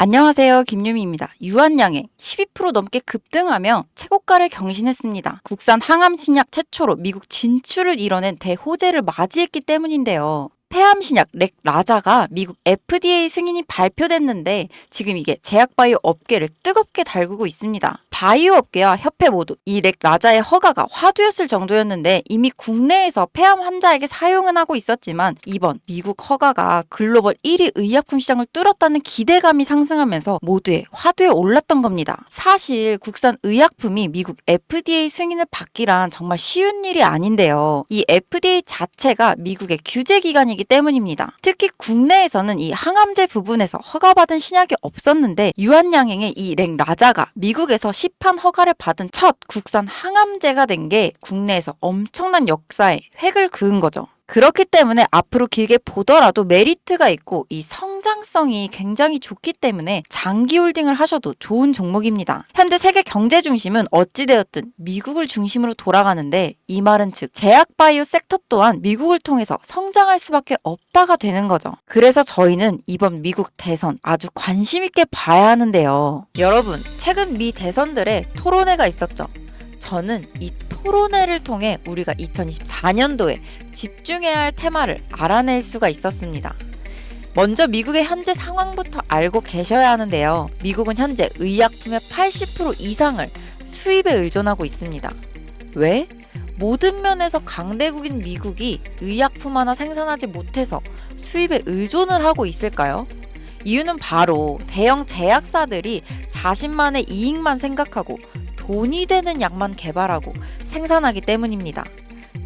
안녕하세요. 김유미입니다. 유한양행 12% 넘게 급등하며 최고가를 경신했습니다. 국산 항암 신약 최초로 미국 진출을 이뤄낸 대호재를 맞이했기 때문인데요. 폐암 신약 렉라자가 미국 FDA 승인이 발표됐는데 지금 이게 제약바이오 업계를 뜨겁게 달구고 있습니다. 바이오 업계와 협회 모두 이 렉라자의 허가가 화두였을 정도였는데 이미 국내에서 폐암 환자에게 사용은 하고 있었지만 이번 미국 허가가 글로벌 1위 의약품 시장을 뚫었다는 기대감이 상승하면서 모두의 화두에 올랐던 겁니다. 사실 국산 의약품이 미국 FDA 승인을 받기란 정말 쉬운 일이 아닌데요. 이 FDA 자체가 미국의 규제 기관이기 때문입니다. 특히 국내에서는 이 항암제 부분에서 허가받은 신약이 없었는데 유한양행의 이 렉라자가 미국에서 시판 허가를 받은 첫 국산 항암제가 된 게 국내에서 엄청난 역사에 획을 그은 거죠. 그렇기 때문에 앞으로 길게 보더라도 메리트가 있고 이 성장성이 굉장히 좋기 때문에 장기 홀딩을 하셔도 좋은 종목입니다. 현재 세계 경제 중심은 어찌되었든 미국을 중심으로 돌아가는데 이 말은 즉 제약바이오 섹터 또한 미국을 통해서 성장할 수밖에 없다가 되는 거죠. 그래서 저희는 이번 미국 대선 아주 관심 있게 봐야 하는데요. 여러분, 최근 미 대선들의 토론회가 있었죠. 저는 이 토론회를 통해 우리가 2024년도에 집중해야 할 테마를 알아낼 수가 있었습니다. 먼저 미국의 현재 상황부터 알고 계셔야 하는데요. 미국은 현재 의약품의 80% 이상을 수입에 의존하고 있습니다. 왜? 모든 면에서 강대국인 미국이 의약품 하나 생산하지 못해서 수입에 의존을 하고 있을까요? 이유는 바로 대형 제약사들이 자신만의 이익만 생각하고 돈이 되는 약만 개발하고 생산하기 때문입니다.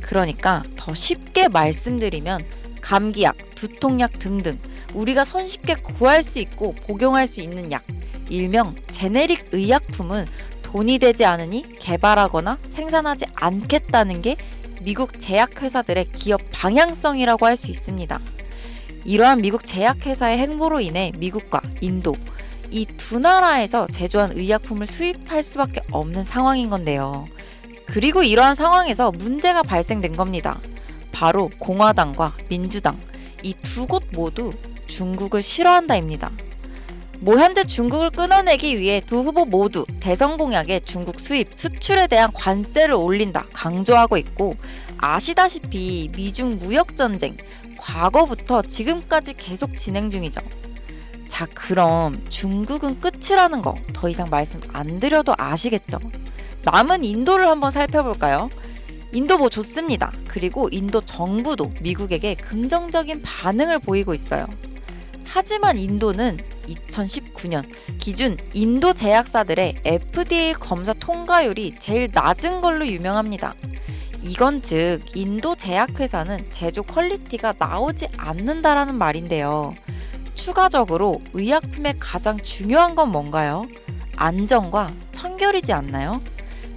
그러니까 더 쉽게 말씀드리면 감기약, 두통약 등등 우리가 손쉽게 구할 수 있고 복용할 수 있는 약, 일명 제네릭 의약품은 돈이 되지 않으니 개발하거나 생산하지 않겠다는 게 미국 제약회사들의 기업 방향성이라고 할 수 있습니다. 이러한 미국 제약회사의 행보로 인해 미국과 인도, 이 두 나라에서 제조한 의약품을 수입할 수밖에 없는 상황인 건데요. 그리고 이러한 상황에서 문제가 발생된 겁니다. 바로 공화당과 민주당, 이 두 곳 모두 중국을 싫어한다입니다. 현재 중국을 끊어내기 위해 두 후보 모두 대선 공약에 중국 수입, 수출에 대한 관세를 올린다 강조하고 있고, 아시다시피 미중 무역전쟁, 과거부터 지금까지 계속 진행 중이죠. 자, 그럼 중국은 끝이라는 거 더 이상 말씀 안 드려도 아시겠죠? 남은 인도를 한번 살펴볼까요? 인도 좋습니다. 그리고 인도 정부도 미국에게 긍정적인 반응을 보이고 있어요. 하지만 인도는 2019년 기준 인도 제약사들의 FDA 검사 통과율이 제일 낮은 걸로 유명합니다. 이건 즉 인도 제약회사는 제조 퀄리티가 나오지 않는다라는 말인데요. 추가적으로 의약품의 가장 중요한 건 뭔가요? 안전과 청결이지 않나요?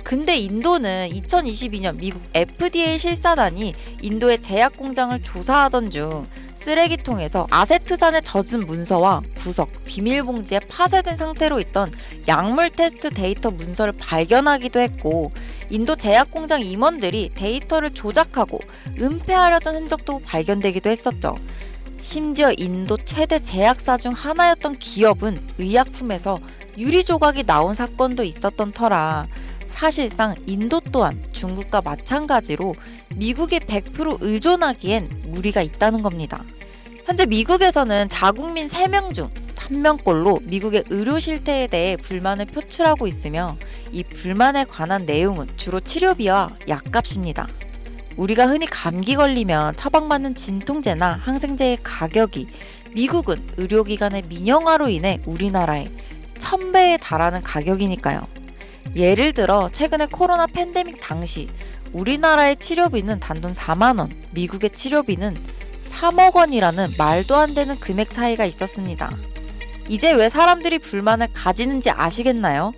근데 인도는 2022년 미국 FDA 실사단이 인도의 제약 공장을 조사하던 중 쓰레기통에서 아세트산에 젖은 문서와 구석, 비밀봉지에 파쇄된 상태로 있던 약물 테스트 데이터 문서를 발견하기도 했고, 인도 제약 공장 임원들이 데이터를 조작하고 은폐하려던 흔적도 발견되기도 했었죠. 심지어 인도 최대 제약사 중 하나였던 기업은 의약품에서 유리 조각이 나온 사건도 있었던 터라 사실상 인도 또한 중국과 마찬가지로 미국에 100% 의존하기엔 무리가 있다는 겁니다. 현재 미국에서는 자국민 3명 중 1명꼴로 미국의 의료 실태에 대해 불만을 표출하고 있으며 이 불만에 관한 내용은 주로 치료비와 약값입니다. 우리가 흔히 감기 걸리면 처방받는 진통제나 항생제의 가격이 미국은 의료기관의 민영화로 인해 우리나라의 1000배에 달하는 가격이니까요. 예를 들어 최근에 코로나 팬데믹 당시 우리나라의 치료비는 단돈 4만원, 미국의 치료비는 3억 원이라는 말도 안 되는 금액 차이가 있었습니다. 이제 왜 사람들이 불만을 가지는지 아시겠나요?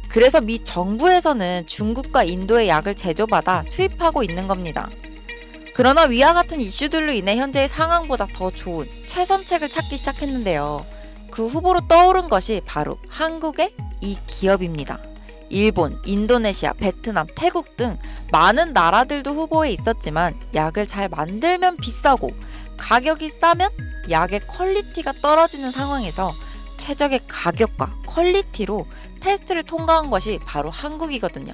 그래서 미 정부에서는 중국과 인도의 약을 제조받아 수입하고 있는 겁니다. 그러나 위와 같은 이슈들로 인해 현재의 상황보다 더 좋은 최선책을 찾기 시작했는데요. 그 후보로 떠오른 것이 바로 한국의 이 기업입니다. 일본, 인도네시아, 베트남, 태국 등 많은 나라들도 후보에 있었지만 약을 잘 만들면 비싸고 가격이 싸면 약의 퀄리티가 떨어지는 상황에서 최적의 가격과 퀄리티로 테스트를 통과한 것이 바로 한국이거든요.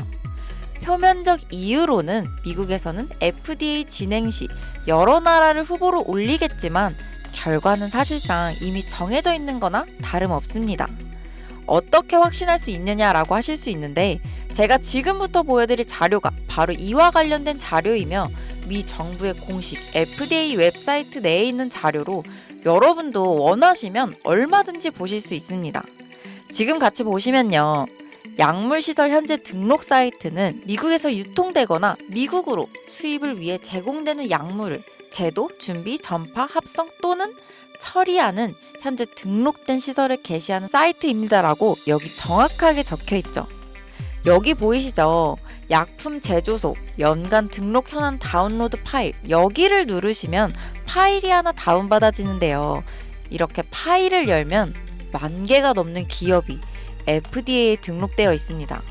표면적 이유로는 미국에서는 FDA 진행 시 여러 나라를 후보로 올리겠지만 결과는 사실상 이미 정해져 있는 거나 다름없습니다. 어떻게 확신할 수 있느냐라고 하실 수 있는데 제가 지금부터 보여드릴 자료가 바로 이와 관련된 자료이며 미 정부의 공식 FDA 웹사이트 내에 있는 자료로 여러분도 원하시면 얼마든지 보실 수 있습니다. 지금 같이 보시면요. 약물시설 현재 등록 사이트는 미국에서 유통되거나 미국으로 수입을 위해 제공되는 약물을 제도, 준비, 전파, 합성 또는 처리하는 현재 등록된 시설을 게시하는 사이트입니다라고 여기 정확하게 적혀 있죠. 여기 보이시죠? 약품 제조소, 연간 등록 현황 다운로드 파일, 여기를 누르시면 파일이 하나 다운받아지는데요. 이렇게 파일을 열면 10,000개가 넘는 기업이 FDA에 등록되어 있습니다.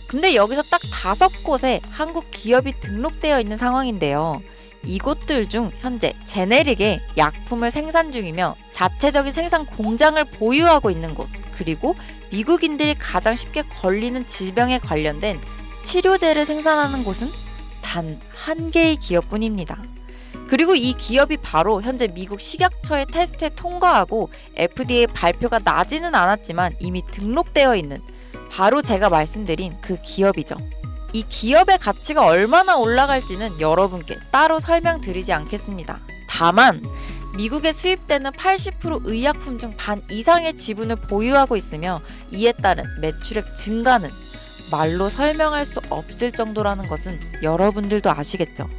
근데 여기서 딱 5곳에 한국 기업이 등록되어 있는 상황인데요. 이곳들 중 현재 제네릭의 약품을 생산 중이며 자체적인 생산 공장을 보유하고 있는 곳, 그리고 미국인들이 가장 쉽게 걸리는 질병에 관련된 치료제를 생산하는 곳은 단 1개의 기업뿐입니다. 그리고 이 기업이 바로 현재 미국 식약처의 테스트에 통과하고 FDA 발표가 나지는 않았지만 이미 등록되어 있는 바로 제가 말씀드린 그 기업이죠. 이 기업의 가치가 얼마나 올라갈지는 여러분께 따로 설명드리지 않겠습니다. 다만 미국에 수입되는 80% 의약품 중 반 이상의 지분을 보유하고 있으며 이에 따른 매출액 증가는 말로 설명할 수 없을 정도라는 것은 여러분들도 아시겠죠?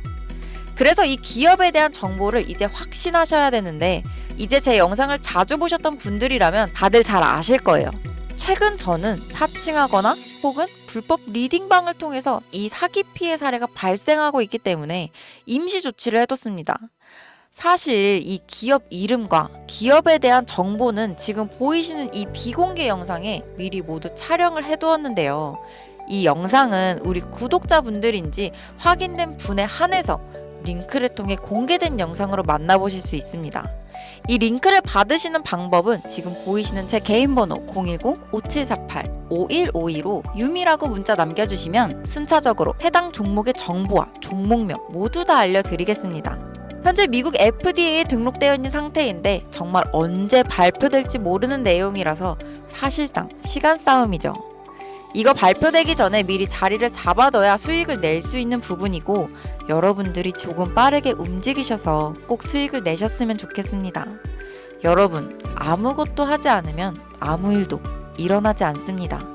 그래서 이 기업에 대한 정보를 이제 확신하셔야 되는데 이제 제 영상을 자주 보셨던 분들이라면 다들 잘 아실 거예요. 최근 저는 사칭하거나 혹은 불법 리딩방을 통해서 이 사기 피해 사례가 발생하고 있기 때문에 임시 조치를 해뒀습니다. 사실 이 기업 이름과 기업에 대한 정보는 지금 보이시는 이 비공개 영상에 미리 모두 촬영을 해두었는데요. 이 영상은 우리 구독자분들인지 확인된 분에 한해서 링크를 통해 공개된 영상으로 만나보실 수 있습니다. 이 링크를 받으시는 방법은 지금 보이시는 제 개인 번호 010-5748-5152로 유미라고 문자 남겨주시면 순차적으로 해당 종목의 정보와 종목명 모두 다 알려드리겠습니다. 현재 미국 FDA에 등록되어 있는 상태인데 정말 언제 발표될지 모르는 내용이라서 사실상 시간 싸움이죠. 이거 발표되기 전에 미리 자리를 잡아둬야 수익을 낼 수 있는 부분이고 여러분들이 조금 빠르게 움직이셔서 꼭 수익을 내셨으면 좋겠습니다. 여러분, 아무것도 하지 않으면 아무 일도 일어나지 않습니다.